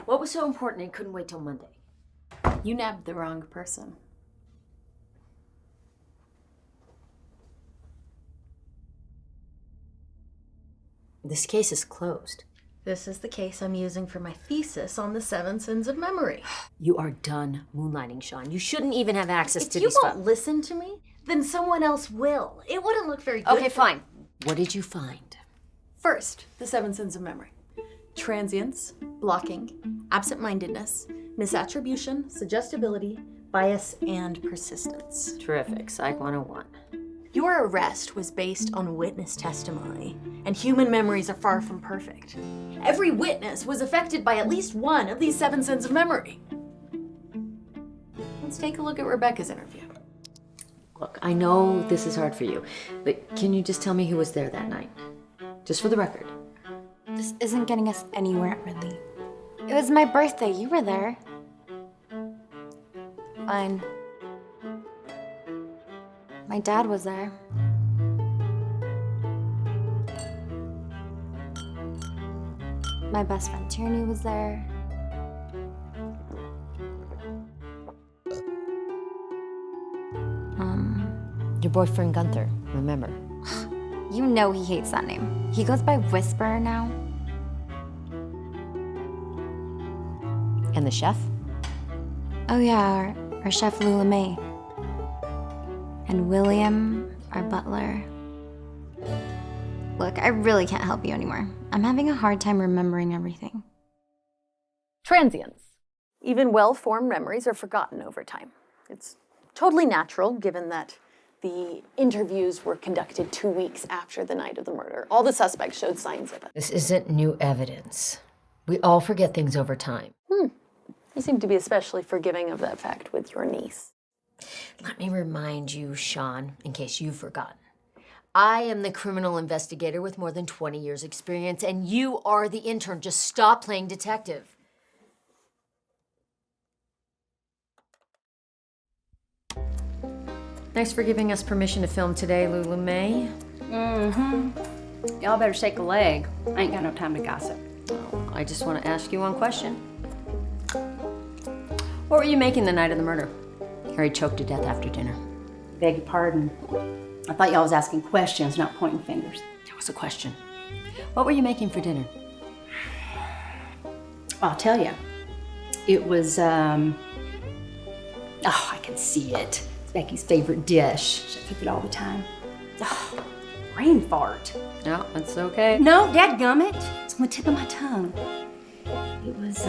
What was so important it couldn't wait till Monday? You nabbed the wrong person. This case is closed. This is the case I'm using for my thesis on the 7 sins of memory. You are done moonlighting, Sean. You shouldn't even have access to these If you won't listen to me, then someone else will. It wouldn't look very good. Okay, fine. What did you find? First, the 7 sins of memory. Transience, blocking, absent-mindedness, misattribution, suggestibility, bias, and persistence. Terrific. Psych 101. Your arrest was based on witness testimony, and human memories are far from perfect. Every witness was affected by at least one of these 7 sins of memory. Let's take a look at Rebecca's interview. Look, I know this is hard for you, but can you just tell me who was there that night? Just for the record. This isn't getting us anywhere, really. It was my birthday. You were there. Fine. My dad was there. My best friend Tierney was there. Your boyfriend Gunther, remember? You know he hates that name. He goes by Whisperer now. And the chef? Oh yeah, our chef Lula May. And William, our butler. Look, I really can't help you anymore. I'm having a hard time remembering everything. Transience. Even well-formed memories are forgotten over time. It's totally natural, given that the interviews were conducted 2 weeks after the night of the murder. All the suspects showed signs of it. This isn't new evidence. We all forget things over time. You seem to be especially forgiving of that fact with your niece. Let me remind you, Sean, in case you've forgotten. I am the criminal investigator with more than 20 years' experience, and you are the intern. Just stop playing detective. Thanks for giving us permission to film today, Lula May. Y'all better shake a leg. I ain't got no time to gossip. Oh, I just want to ask you one question. What were you making the night of the murder? Harry choked to death after dinner. Beg your pardon. I thought y'all was asking questions, not pointing fingers. That was a question. What were you making for dinner? I'll tell you. It was, oh, I can see it. It's Becky's favorite dish. She cook it all the time. Oh, brain fart. No, that's okay. No, dadgummit. It's on the tip of my tongue. It was,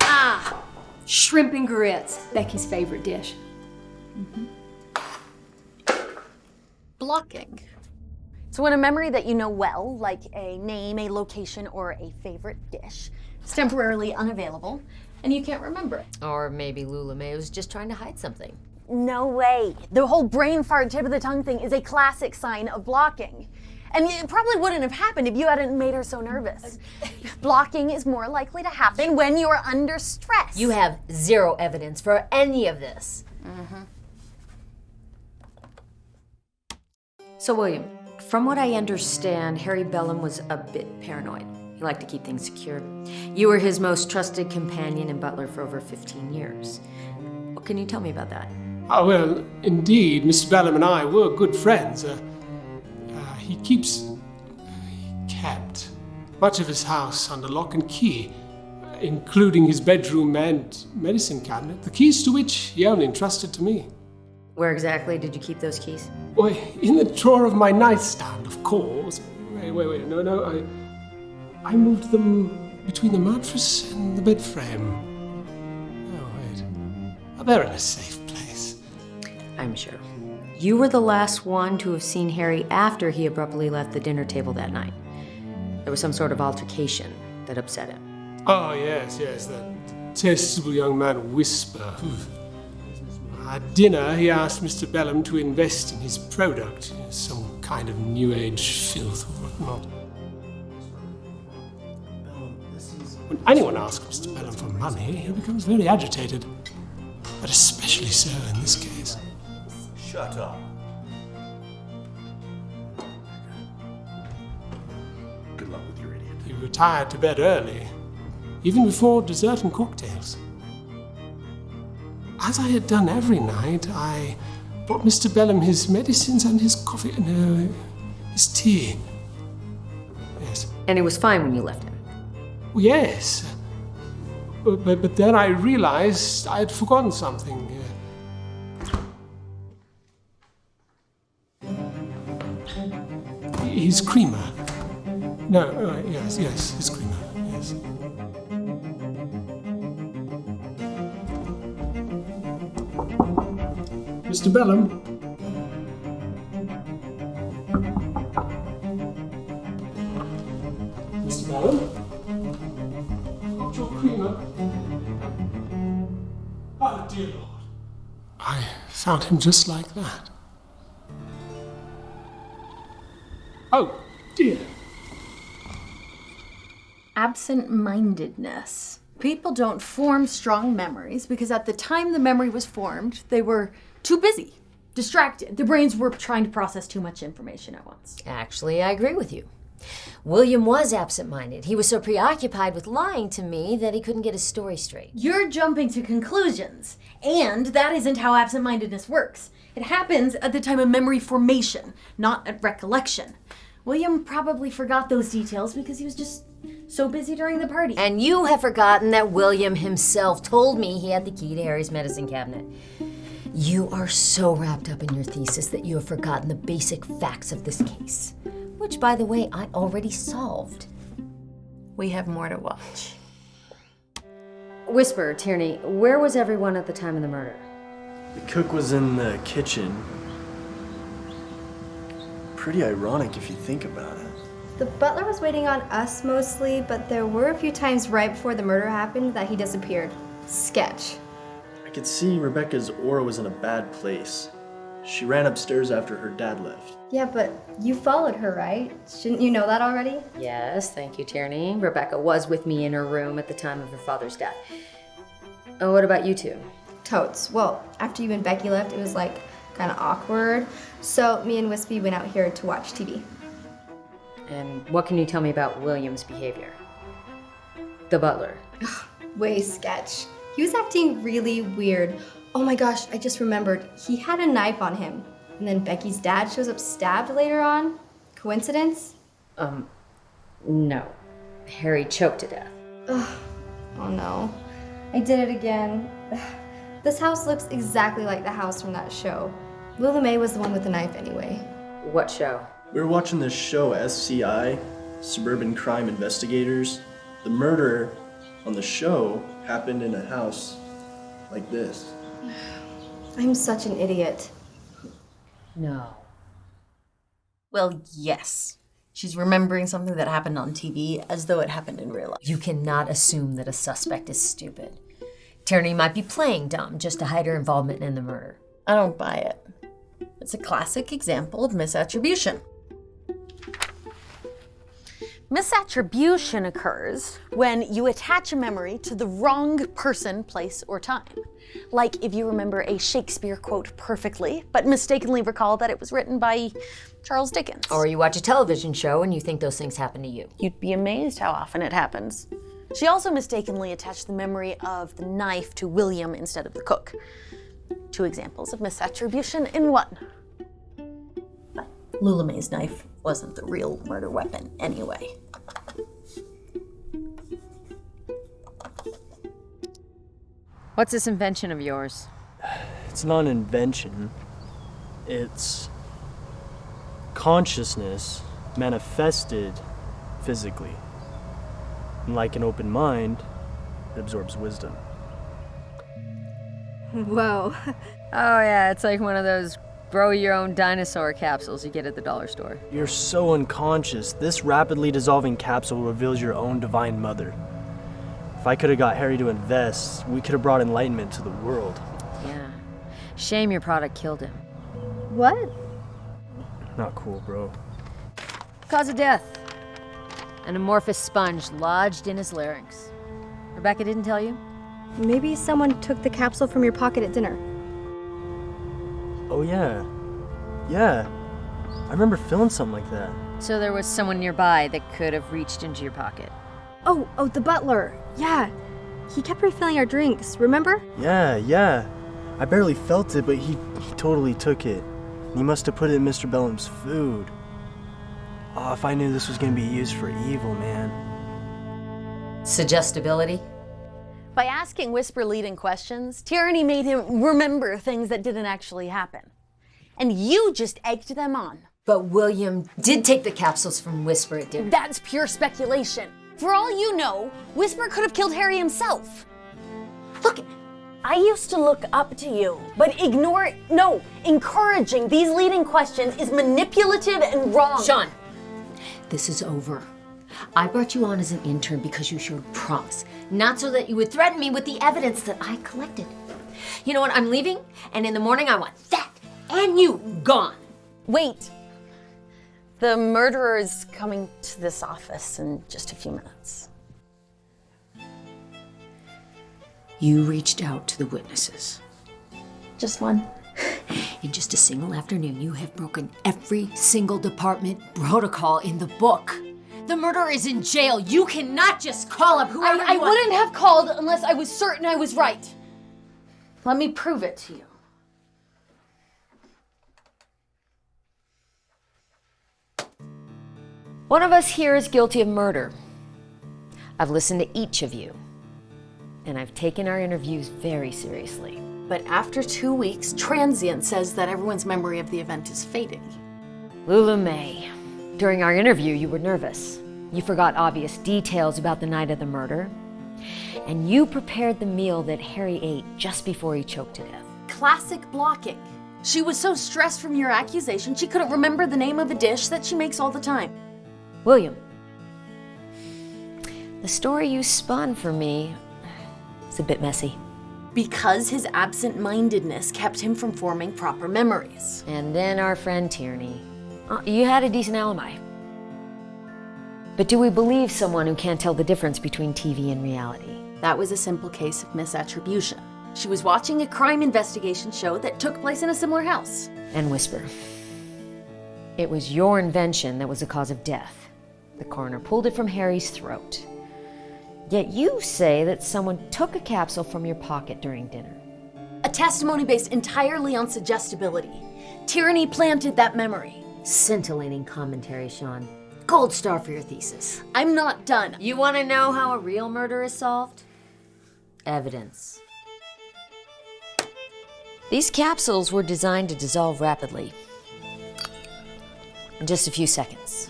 Ah, shrimp and grits, Becky's favorite dish. Blocking. So when a memory that you know well, like a name, a location, or a favorite dish, is temporarily unavailable, and you can't remember it. Or maybe Lula May was just trying to hide something. No way. The whole brain fart, tip of the tongue thing is a classic sign of blocking. And it probably wouldn't have happened if you hadn't made her so nervous. Blocking is more likely to happen when you're under stress. You have zero evidence for any of this. So, William, from what I understand, Harry Bellum was a bit paranoid. He liked to keep things secure. You were his most trusted companion and butler for over 15 years. What can you tell me about that? Oh, well, indeed, Mr. Bellum and I were good friends. He kept much of his house under lock and key, including his bedroom and medicine cabinet, the keys to which he only entrusted to me. Where exactly did you keep those keys? Why, in the drawer of my nightstand, of course. Wait, no, I moved them between the mattress and the bed frame. Oh, wait. They're in a safe place. I'm sure. You were the last one to have seen Harry after he abruptly left the dinner table that night. There was some sort of altercation that upset him. Oh, yes, that detestable young man Whisper. At dinner, he asked Mr. Bellum to invest in his product, some kind of new age filth or whatnot. When anyone asks Mr. Bellum for money, he becomes very agitated, but especially so in this case. Shut up. Good luck with your idiot. He retired to bed early, even before dessert and cocktails. As I had done every night, I brought Mr. Bellum his medicines and his coffee, no, his tea. Yes. And it was fine when you left him. Well, yes. But then I realized I had forgotten something. His creamer. No, yes, his creamer, yes. Mr. Bellum? Mr. Bellum? Got your creamer? Oh, dear Lord. I found him just like that. Oh, dear. Absent-mindedness. People don't form strong memories because at the time the memory was formed, they were too busy, distracted. Their brains were trying to process too much information at once. Actually, I agree with you. William was absent-minded. He was so preoccupied with lying to me that he couldn't get his story straight. You're jumping to conclusions, and that isn't how absent-mindedness works. It happens at the time of memory formation, not at recollection. William probably forgot those details because he was just so busy during the party. And you have forgotten that William himself told me he had the key to Harry's medicine cabinet. You are so wrapped up in your thesis that you have forgotten the basic facts of this case, which, by the way, I already solved. We have more to watch. Whisper, Tierney, where was everyone at the time of the murder? The cook was in the kitchen. Pretty ironic if you think about it. The butler was waiting on us mostly, but there were a few times right before the murder happened that he disappeared. Sketch. I could see Rebecca's aura was in a bad place. She ran upstairs after her dad left. Yeah, but you followed her, right? Shouldn't you know that already? Yes, thank you, Tierney. Rebecca was with me in her room at the time of her father's death. Oh, what about you two? Totes. Well, after you and Becky left, it was like kind of awkward. So me and Wispy went out here to watch TV. And what can you tell me about William's behavior? The butler. Way sketch. He was acting really weird. Oh my gosh, I just remembered. He had a knife on him. And then Becky's dad shows up stabbed later on. Coincidence? No. Harry choked to death. Oh no. I did it again. This house looks exactly like the house from that show. Lula May was the one with the knife anyway. What show? We were watching this show, SCI, Suburban Crime Investigators. The murder on the show happened in a house like this. I'm such an idiot. No. Well, yes. She's remembering something that happened on TV as though it happened in real life. You cannot assume that a suspect is stupid. Tierney might be playing dumb just to hide her involvement in the murder. I don't buy it. It's a classic example of misattribution. Misattribution occurs when you attach a memory to the wrong person, place, or time. Like if you remember a Shakespeare quote perfectly, but mistakenly recall that it was written by Charles Dickens. Or you watch a television show and you think those things happen to you. You'd be amazed how often it happens. She also mistakenly attached the memory of the knife to William instead of the cook. 2 examples of misattribution in one. But Lula May's knife wasn't the real murder weapon anyway. What's this invention of yours? It's not an invention. It's consciousness manifested physically. And like an open mind, it absorbs wisdom. Whoa. Oh yeah, it's like one of those grow your own dinosaur capsules you get at the dollar store. You're so unconscious. This rapidly dissolving capsule reveals your own divine mother. If I could have got Harry to invest, we could have brought enlightenment to the world. Yeah. Shame your product killed him. What? Not cool, bro. Cause of death. An amorphous sponge lodged in his larynx. Rebecca didn't tell you? Maybe someone took the capsule from your pocket at dinner. Oh yeah. Yeah. I remember feeling something like that. So there was someone nearby that could have reached into your pocket. Oh, the butler. Yeah. He kept refilling our drinks, remember? Yeah. I barely felt it, but he totally took it. And he must have put it in Mr. Bellum's food. Oh, if I knew this was gonna be used for evil, man. Suggestibility? By asking Whisper leading questions, Tierney made him remember things that didn't actually happen. And you just egged them on. But William did take the capsules from Whisper at dinner. That's pure speculation. For all you know, Whisper could have killed Harry himself. Look, I used to look up to you, but encouraging these leading questions is manipulative and wrong. Sean, this is over. I brought you on as an intern because you showed promise, not so that you would threaten me with the evidence that I collected. You know what? I'm leaving, and in the morning I want that and you gone. Wait. The murderer is coming to this office in just a few minutes. You reached out to the witnesses. Just one. In just a single afternoon, you have broken every single department protocol in the book. The murderer is in jail. You cannot just call up whoever I you want. wouldn't have called unless I was certain I was right. Let me prove it to you. One of us here is guilty of murder. I've listened to each of you, and I've taken our interviews very seriously. But after 2 weeks, Transience says that everyone's memory of the event is fading. Lula May, during our interview, you were nervous. You forgot obvious details about the night of the murder, and you prepared the meal that Harry ate just before he choked to death. Classic blocking. She was so stressed from your accusation, she couldn't remember the name of a dish that she makes all the time. William, the story you spun for me is a bit messy. Because his absent-mindedness kept him from forming proper memories. And then our friend Tierney. You had a decent alibi. But do we believe someone who can't tell the difference between TV and reality? That was a simple case of misattribution. She was watching a crime investigation show that took place in a similar house. And Whisper. It was your invention that was the cause of death. The coroner pulled it from Harry's throat. Yet you say that someone took a capsule from your pocket during dinner. A testimony based entirely on suggestibility. Tierney planted that memory. Scintillating commentary, Sean. Gold star for your thesis. I'm not done. You want to know how a real murder is solved? Evidence. These capsules were designed to dissolve rapidly. In just a few seconds.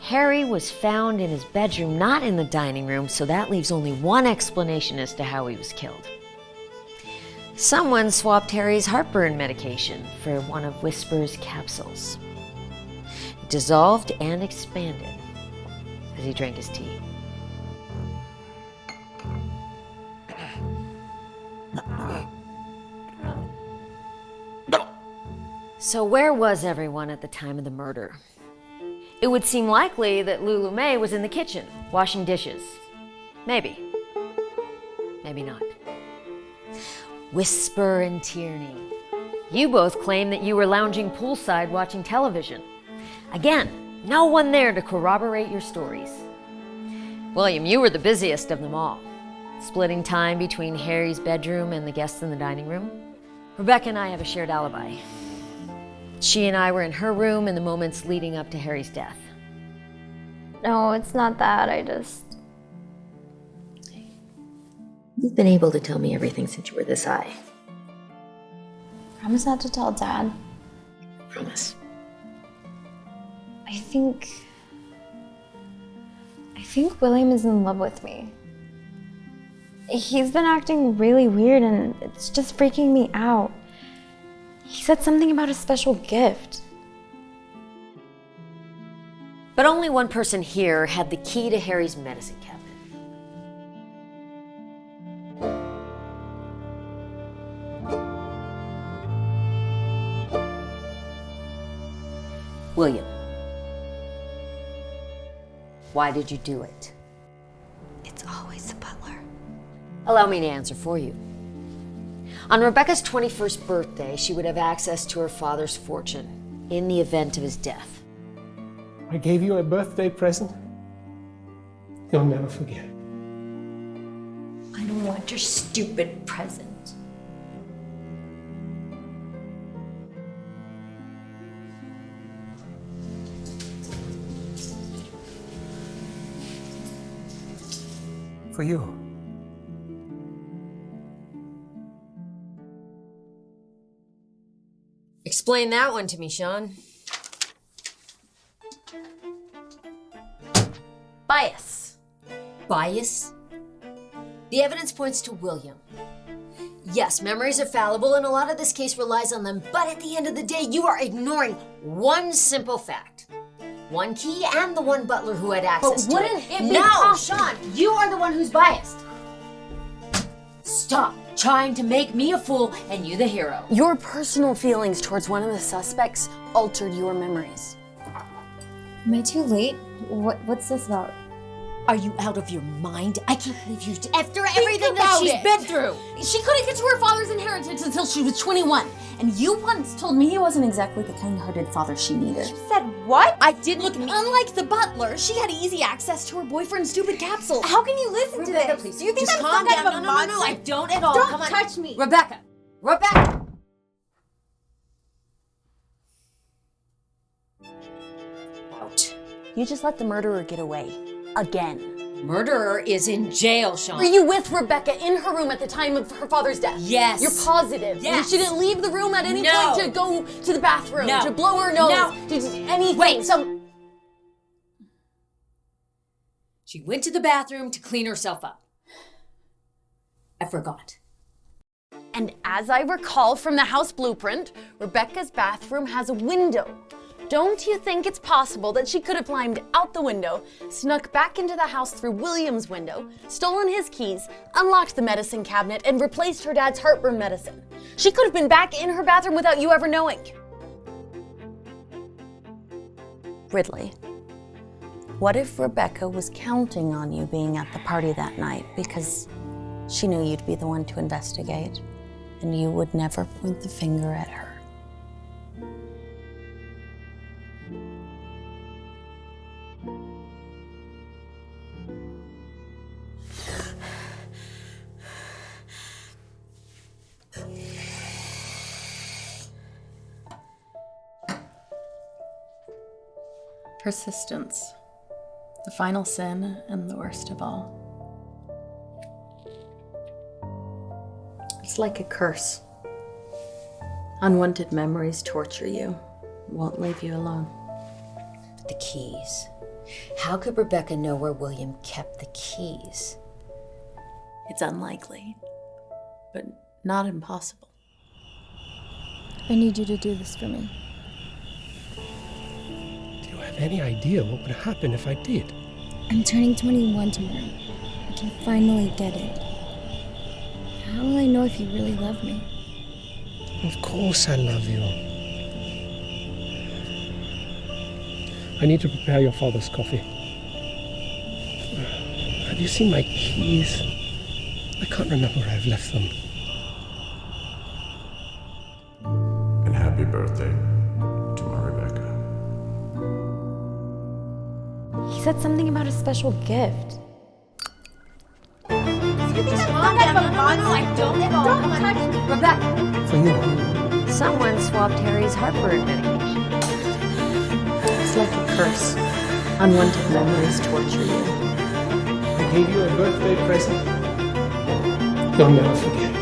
Harry was found in his bedroom, not in the dining room, so that leaves only one explanation as to how he was killed. Someone swapped Harry's heartburn medication for one of Whisper's capsules. It dissolved and expanded as he drank his tea. So where was everyone at the time of the murder? It would seem likely that Lulu May was in the kitchen, washing dishes. Maybe. Maybe not. Whisper and Tierney. You both claim that you were lounging poolside watching television. Again, no one there to corroborate your stories. William, you were the busiest of them all, splitting time between Harry's bedroom and the guests in the dining room. Rebecca and I have a shared alibi. She and I were in her room in the moments leading up to Harry's death. No, it's not that. You've been able to tell me everything since you were this high. Promise not to tell Dad. Promise. I think William is in love with me. He's been acting really weird and it's just freaking me out. He said something about a special gift. But only one person here had the key to Harry's medicine cabinet. William. Why did you do it? It's always the butler. Allow me to answer for you. On Rebecca's 21st birthday, she would have access to her father's fortune in the event of his death. I gave you a birthday present. You'll never forget. I don't want your stupid present. For you. Explain that one to me, Sean. Bias. Bias? The evidence points to William. Yes, memories are fallible, and a lot of this case relies on them, but at the end of the day, you are ignoring one simple fact. One key and the one butler who had access to it. But wouldn't it be No, possible? Sean, you are the one who's biased. Stop trying to make me a fool and you the hero. Your personal feelings towards one of the suspects altered your memories. Am I too late? What's this about? Are you out of your mind? I can't believe you, after everything that about she's it. been through. She couldn't get to her father's inheritance until she was 21. And you once told me he wasn't exactly the kind-hearted father she needed. You said what? I did look at me. Unlike the butler, she had easy access to her boyfriend's stupid capsule. How can you listen to Rebecca, this? please. Do you think just I'm calm some down. kind of a monster? No, I don't at all. Don't Come on. touch me. Rebecca. Out. You just let the murderer get away. Again. Murderer is in jail, Sean. Were you with Rebecca in her room at the time of her father's death? Yes. You're positive? Yes. She didn't leave the room at any No. point to go to the bathroom, No. to blow her nose, No. to anything. Wait. She went to the bathroom to clean herself up. I forgot. And as I recall from the house blueprint, Rebecca's bathroom has a window. Don't you think it's possible that she could have climbed out the window, snuck back into the house through William's window, stolen his keys, unlocked the medicine cabinet, and replaced her dad's heartburn medicine? She could have been back in her bathroom without you ever knowing. Ridley, what if Rebecca was counting on you being at the party that night because she knew you'd be the one to investigate and you would never point the finger at her? Persistence, the final sin and the worst of all. It's like a curse. Unwanted memories torture you, won't leave you alone. But the keys. How could Rebecca know where William kept the keys? It's unlikely, but not impossible. I need you to do this for me. Do you have any idea what would happen if I did? I'm turning 21 tomorrow. I can finally get it. How will I know if you really love me? Of course I love you. I need to prepare your father's coffee. Have you seen my keys? I can't remember where I've left them. And happy birthday to my Rebecca. He said something about a special gift. Rebecca, For you. someone swapped Harry's heartburn medication. It's like a curse. Unwanted memories torture you. I gave you a birthday present. You'll never forget.